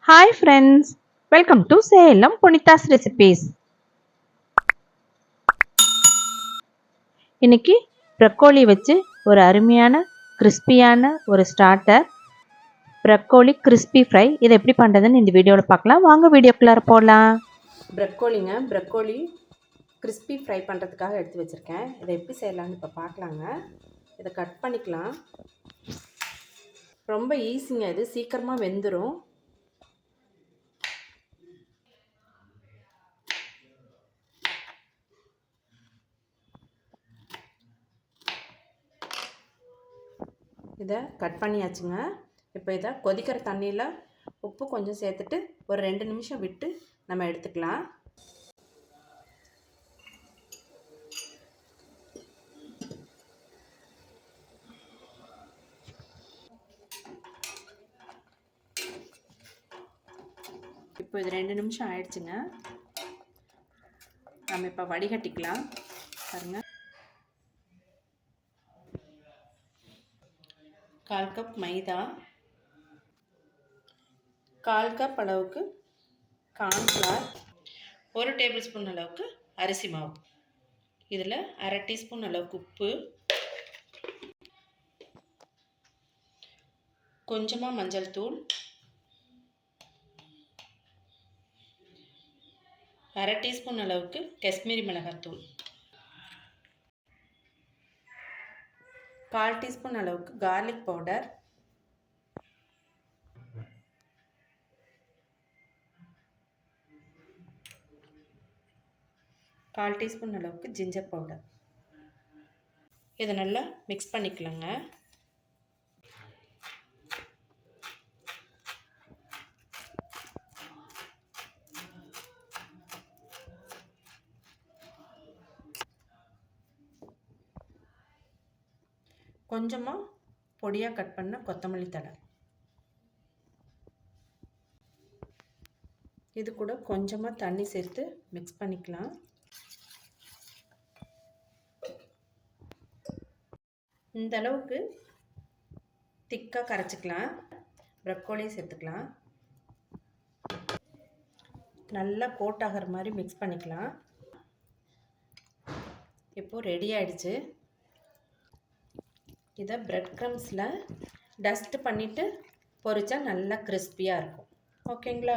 Hi friends, welcome to Salem Punita's Recipes. இன்னைக்கு broccoli வச்சு ஒரு அருமையான கிறிஸ்பியான ஒரு ஸ்டார்டர் ப்ரக்கோலி கிறிஸ்பி ஃப்ரை. இதை எப்படி பண்ணுறதுன்னு இந்த வீடியோவில் பார்க்கலாம். வாங்க வீடியோக்குள்ளார போகலாம். ப்ரக்கோலி கிறிஸ்பி ஃப்ரை பண்ணுறதுக்காக எடுத்து வச்சுருக்கேன். இதை எப்படி செய்யலாம்னு இப்போ பார்க்கலாங்க. இதை கட் பண்ணிக்கலாம். ரொம்ப ஈஸிங்க, இது சீக்கிரமாக வெந்துடும். இதை கட் பண்ணியாச்சுங்க. இப்போ இதை கொதிக்கிற தண்ணியில் உப்பு கொஞ்சம் சேர்த்துட்டு ஒரு 2 நிமிஷம் விட்டு நம்ம எடுத்துக்கலாம். இப்போ இது 2 நிமிஷம் ஆயிடுச்சுங்க. நம்ம இப்போ வடிகட்டிக்கலாம். பாருங்க, 1/4 கப் மைதா, 1/4 கப் அளவுக்கு கார்ன்ஃப்ளவர், 1 டேபிள் ஸ்பூன் அளவுக்கு அரிசி மாவு, இதில் 1/2 டீஸ்பூன் அளவுக்கு உப்பு, கொஞ்சமாக மஞ்சள் தூள், 1/2 டீஸ்பூன் அளவுக்கு காஷ்மீரி மிளகாய்த்தூள், 1/4 டீஸ்பூன் அளவுக்கு கார்லிக் பவுடர், 1/4 டீஸ்பூன் அளவுக்கு ஜிஞ்சர் பவுடர். இதை நல்லா மிக்ஸ் பண்ணிக்கலாங்க. கொஞ்சமாக பொடியாக கட் பண்ண கொத்தமல்லி தழை, இது கூட கொஞ்சமாக தண்ணி சேர்த்து மிக்ஸ் பண்ணிக்கலாம். இந்த அளவுக்கு திக்காக கரைச்சிக்கலாம். ப்ரக்கோலி சேர்த்துக்கலாம். நல்லா கோட் ஆகிற மாதிரி மிக்ஸ் பண்ணிக்கலாம். இப்போது ரெடி ஆகிடுச்சு. இதை பிரெட் க்ரம்ஸில் டஸ்ட் பண்ணிவிட்டு பொரிச்சா நல்லா கிறிஸ்பியாக இருக்கும். ஓகேங்களா?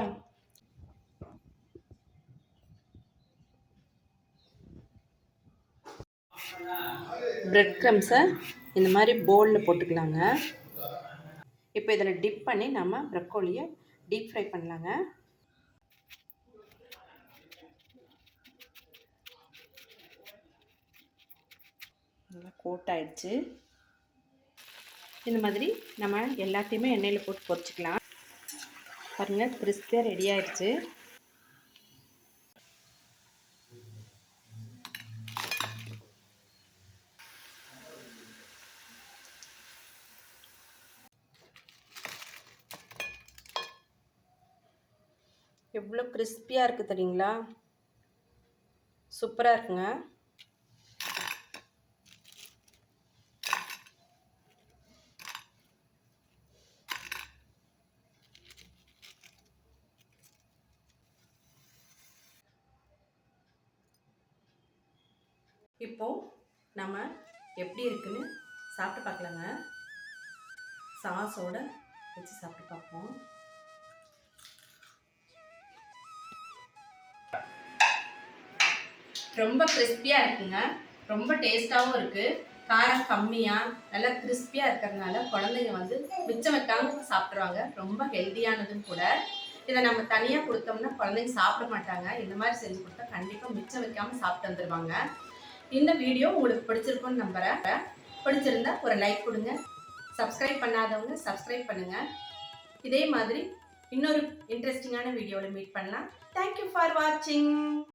பிரெட் க்ரம்ஸை இந்த மாதிரி பவுலில் போட்டுக்கலாங்க. இப்போ இதில் டிப் பண்ணி நம்ம ப்ரக்கோலியை டீப் ஃப்ரை பண்ணலாங்க. நல்லா கோட் ஆயிடுச்சு. இந்த மாதிரி நம்ம எல்லாத்தையுமே எண்ணெயில் போட்டு பொரிச்சிக்கலாம். பாருங்கள், கிறிஸ்பியாக ரெடி ஆயிடுச்சு. எவ்வளோ கிறிஸ்பியாக இருக்குது தெரியுங்களா? சூப்பராக இருக்குங்க. இப்போது நம்ம எப்படி இருக்குன்னு சாப்பிட்டு பார்க்கலாங்க. சாஸோடு வச்சு சாப்பிட்டு பார்ப்போம். ரொம்ப கிறிஸ்பியாக இருக்குங்க. ரொம்ப டேஸ்ட்டாகவும் இருக்குது. காரம் கம்மியாக நல்லா கிறிஸ்பியாக இருக்கிறதுனால குழந்தைங்க வந்து மிச்சம் வைக்காம சாப்பிட்ருவாங்க. ரொம்ப ஹெல்த்தியானதும் கூட. இதை நம்ம தனியாக கொடுத்தோம்னா குழந்தைங்க சாப்பிட மாட்டாங்க. இந்த மாதிரி செஞ்சு கொடுத்தா கண்டிப்பாக மிச்சம் வைக்காமல் சாப்பிட்டு வந்துடுவாங்க. இந்த வீடியோ உங்களுக்கு பிடிச்சிருக்குன்னு நம்புகிறேன். பிடிச்சிருந்தா ஒரு லைக் கொடுங்க. சப்ஸ்கிரைப் பண்ணாதவங்க சப்ஸ்கிரைப் பண்ணுங்கள். இதே மாதிரி இன்னொரு இன்ட்ரெஸ்டிங்கான வீடியோவில் மீட் பண்ணலாம். தேங்க்யூ ஃபார் வாட்சிங்.